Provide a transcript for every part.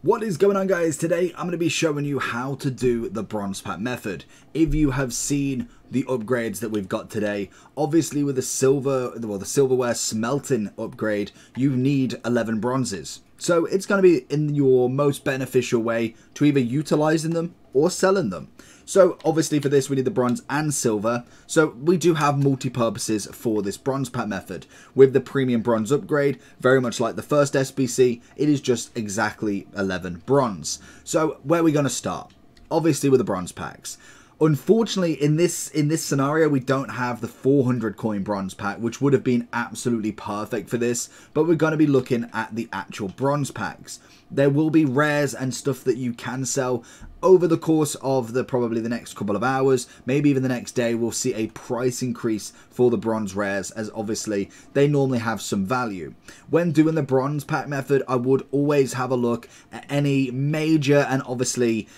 What is going on, guys? Today I'm going to be showing you how to do the bronze pack method. If you have seen the upgrades that we've got today, obviously with the silverware smelting upgrade, you need 11 bronzes. So it's going to be in your most beneficial way to either utilizing them or selling them. So obviously for this we need the bronze and silver, so we do have multi-purposes for this bronze pack method. With the premium bronze upgrade, very much like the first SBC, it is just exactly 11 bronze. So where are we going to start? Obviously with the bronze packs. Unfortunately, in this scenario, we don't have the 400 coin bronze pack, which would have been absolutely perfect for this, but we're going to be looking at the actual bronze packs. There will be rares and stuff that you can sell over the course of probably the next couple of hours, maybe even the next day. We'll see a price increase for the bronze rares, as obviously they normally have some value. When doing the bronze pack method, I would always have a look at any major and obviously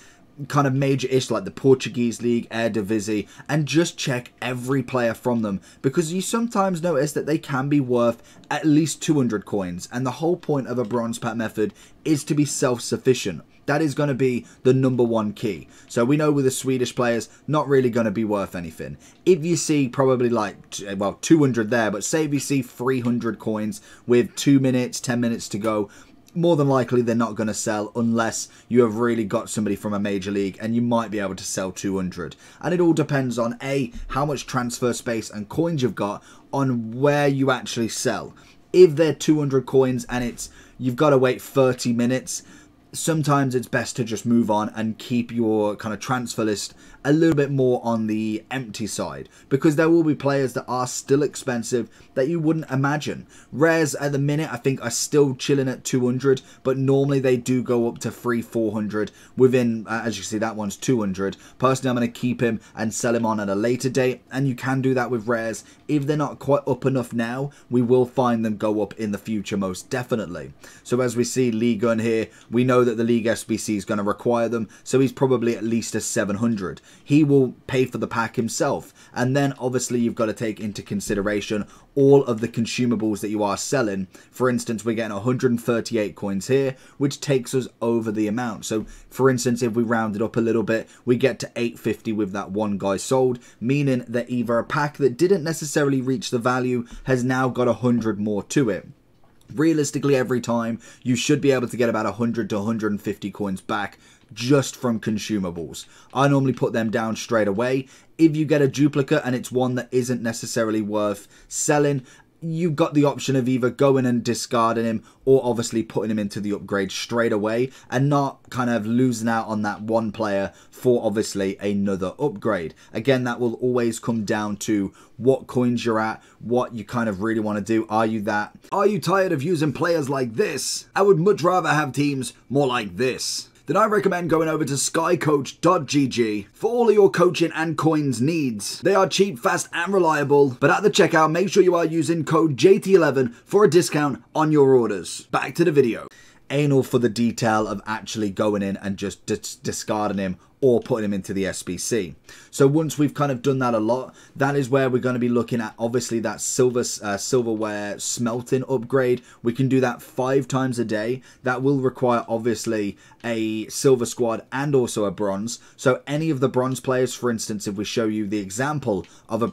kind of major-ish like the Portuguese League, Eredivisie, and just check every player from them, because you sometimes notice that they can be worth at least 200 coins, and the whole point of a bronze pack method is to be self-sufficient. That is going to be the #1 key. So we know with the Swedish players, not really going to be worth anything. If you see probably like, well, 200 there, but say if you see 300 coins with 2 minutes, 10 minutes to go, more than likely they're not going to sell unless you have really got somebody from a major league, and you might be able to sell 200. And it all depends on how much transfer space and coins you've got on where you actually sell. If they're 200 coins and you've got to wait 30 minutes, sometimes it's best to just move on and keep your kind of transfer list a little bit more on the empty side, because there will be players that are still expensive that you wouldn't imagine. Rares at the minute I think are still chilling at 200, but normally they do go up to 300-400 within, as you see that one's 200. Personally, I'm going to keep him and sell him on at a later date, and you can do that with rares. If they're not quite up enough now, we will find them go up in the future most definitely. So as we see Lee Gunn here, we know that the League SBC is going to require them, so he's probably at least a 700. He will pay for the pack himself, and then obviously you've got to take into consideration all of the consumables that you are selling. For instance, we're getting 138 coins here, which takes us over the amount. So for instance, if we round it up a little bit, we get to 850 with that one guy sold, meaning that either a pack that didn't necessarily reach the value has now got 100 more to it. Realistically, every time you should be able to get about 100 to 150 coins back just from consumables. I normally put them down straight away. If you get a duplicate and it's one that isn't necessarily worth selling, you've got the option of either going and discarding him or obviously putting him into the upgrade straight away and not kind of losing out on that one player for obviously another upgrade. Again, that will always come down to what coins you're at, what you kind of really want to do. Are you tired of using players like this? I would much rather have teams more like this. Then I recommend going over to skycoach.gg for all of your coaching and coins needs. They are cheap, fast and reliable, but at the checkout make sure you are using code JT11 for a discount on your orders. Back to the video. Anal for the detail of actually going in and just discarding him or putting him into the SBC. So once we've kind of done that a lot, that is where we're going to be looking at obviously that silverware smelting upgrade. We can do that 5 times a day. That will require obviously a silver squad and also a bronze. So any of the bronze players, for instance, if we show you the example of a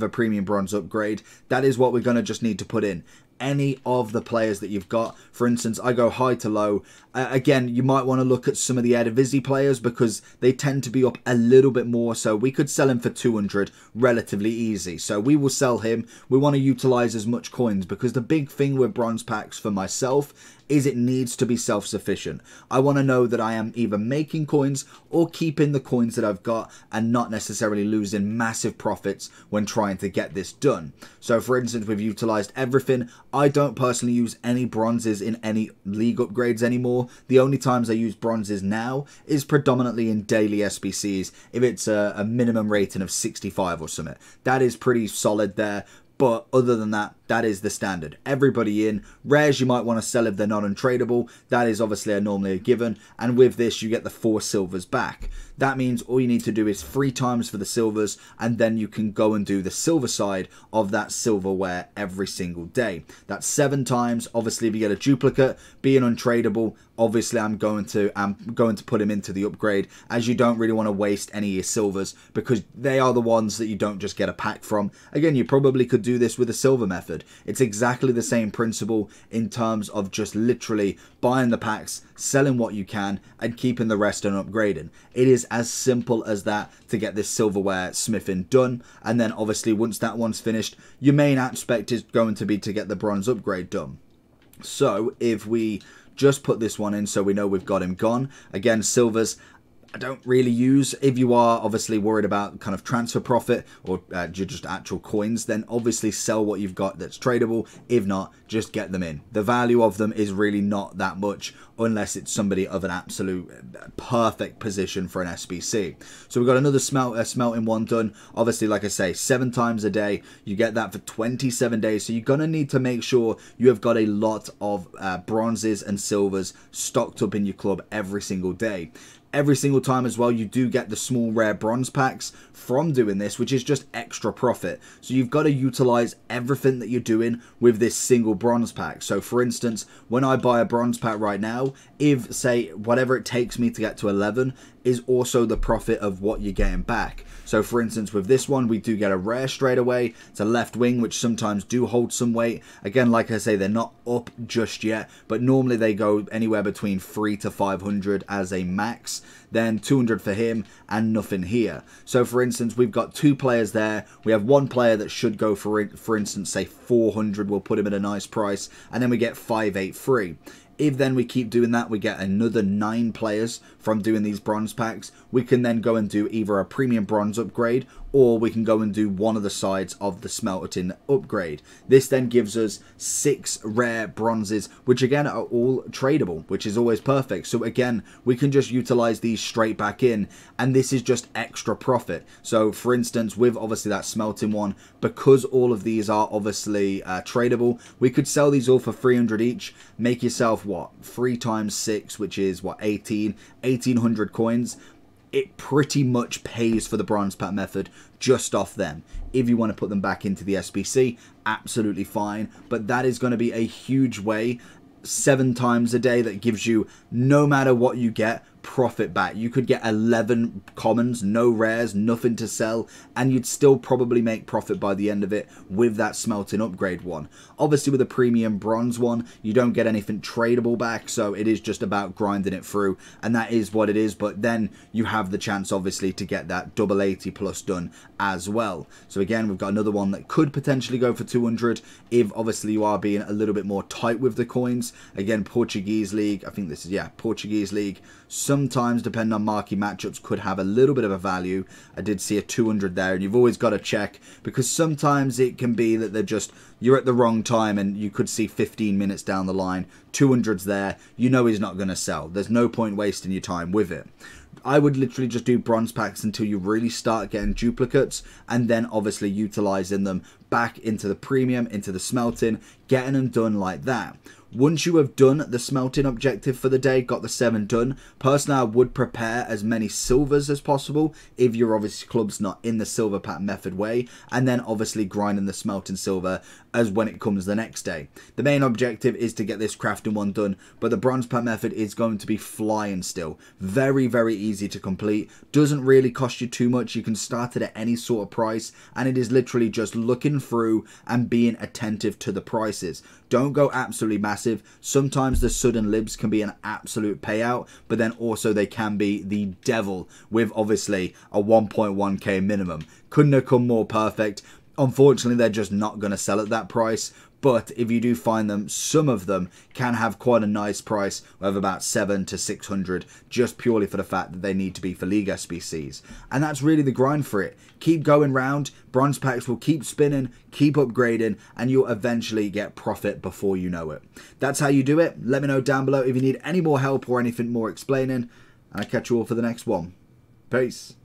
premium bronze upgrade, that is what we're going to just need to put in. Any of the players that you've got. For instance, I go high to low. Again, you might want to look at some of the Eredivisie players because they tend to be up a little bit more. So we could sell him for 200 relatively easy. So we will sell him. We want to utilize as much coins, because the big thing with bronze packs for myself is it needs to be self-sufficient. I want to know that I am either making coins or keeping the coins that I've got and not necessarily losing massive profits when trying to get this done. So for instance, we've utilized everything. I don't personally use any bronzes in any league upgrades anymore. The only times I use bronzes now is predominantly in daily SBCs if it's a minimum rating of 65 or something. That is pretty solid there. But other than that, that is the standard. Everybody in. Rares you might want to sell if they're not untradeable. That is obviously normally a given. And with this, you get the 4 silvers back. That means all you need to do is 3 times for the silvers, and then you can go and do the silver side of that silverware every single day. That's 7 times. Obviously, if you get a duplicate, being untradeable, obviously I'm going to put him into the upgrade, as you don't really want to waste any of your silvers because they are the ones that you don't just get a pack from. Again, you probably could do this with a silver method. It's exactly the same principle in terms of just literally buying the packs, selling what you can, and keeping the rest and upgrading. It is as simple as that to get this silverware smithing done, and then obviously once that one's finished, your main aspect is going to be to get the bronze upgrade done. So if we just put this one in so we know we've got him gone, again, silvers I don't really use. If you are obviously worried about kind of transfer profit or just actual coins, then obviously sell what you've got that's tradable. If not, just get them in. The value of them is really not that much unless it's somebody of an absolute perfect position for an SBC. So we've got another smelting one done. Obviously, like I say, 7 times a day. You get that for 27 days. So you're going to need to make sure you have got a lot of bronzes and silvers stocked up in your club every single day. Every single time as well, you do get the small rare bronze packs from doing this, which is just extra profit. So you've got to utilize everything that you're doing with this single bronze pack. So for instance, when I buy a bronze pack right now, if say whatever it takes me to get to 11 is also the profit of what you're getting back. So for instance, with this one, we do get a rare straight away. It's a left wing, which sometimes do hold some weight. Again, like I say, they're not up just yet, but normally they go anywhere between 300 to 500 as a max. Then 200 for him and nothing here. So for instance, we've got 2 players there. We have 1 player that should go for instance, say 400. We'll put him at a nice price, and then we get 583. If then we keep doing that, we get another 9 players from doing these bronze packs. We can then go and do either a premium bronze upgrade, or we can go and do one of the sides of the smelting upgrade. This then gives us 6 rare bronzes, which again are all tradable, which is always perfect. So again, we can just utilize these straight back in, and this is just extra profit. So for instance, with obviously that smelting one, because all of these are obviously tradable, we could sell these all for 300 each, make yourself what, 3 times 6, which is what, 1800 coins. It pretty much pays for the bronze pack method just off them. If you want to put them back into the SBC, absolutely fine, but that is going to be a huge way, 7 times a day, that gives you, no matter what you get, profit back. You could get 11 commons, no rares, nothing to sell, and you'd still probably make profit by the end of it with that smelting upgrade one. Obviously with a premium bronze one, you don't get anything tradable back, so it is just about grinding it through, and that is what it is. But then you have the chance obviously to get that double 80 plus done as well. So again, we've got another one that could potentially go for 200 if obviously you are being a little bit more tight with the coins. Again, Portuguese League, I think this is, yeah, Portuguese League, sometimes depending on marquee matchups could have a little bit of a value. I did see a 200 there, and you've always got to check, because sometimes it can be that they're just, you're at the wrong time and you could see 15 minutes down the line, 200's there, you know he's not going to sell. There's no point wasting your time with it. I would literally just do bronze packs until you really start getting duplicates, and then obviously utilizing them back into the premium, into the smelting, getting them done like that. Once you have done the smelting objective for the day, got the 7 done, personally I would prepare as many silvers as possible if your obviously club's not in the silver pack method way, and then obviously grinding the smelting silver as when it comes the next day. The main objective is to get this crafting one done, but the bronze pack method is going to be flying still. Very, very easy to complete, doesn't really cost you too much, you can start it at any sort of price, and it is literally just looking through and being attentive to the prices. Don't go absolutely massive. Sometimes the sudden libs can be an absolute payout, but then also they can be the devil with obviously a 1.1k minimum. Couldn't have come more perfect. Unfortunately, they're just not going to sell at that price. But if you do find them, some of them can have quite a nice price of about 700 to 600, just purely for the fact that they need to be for League SBCs. And that's really the grind for it. Keep going round, bronze packs will keep spinning, keep upgrading, and you'll eventually get profit before you know it. That's how you do it. Let me know down below if you need any more help or anything more explaining, and I'll catch you all for the next one. Peace.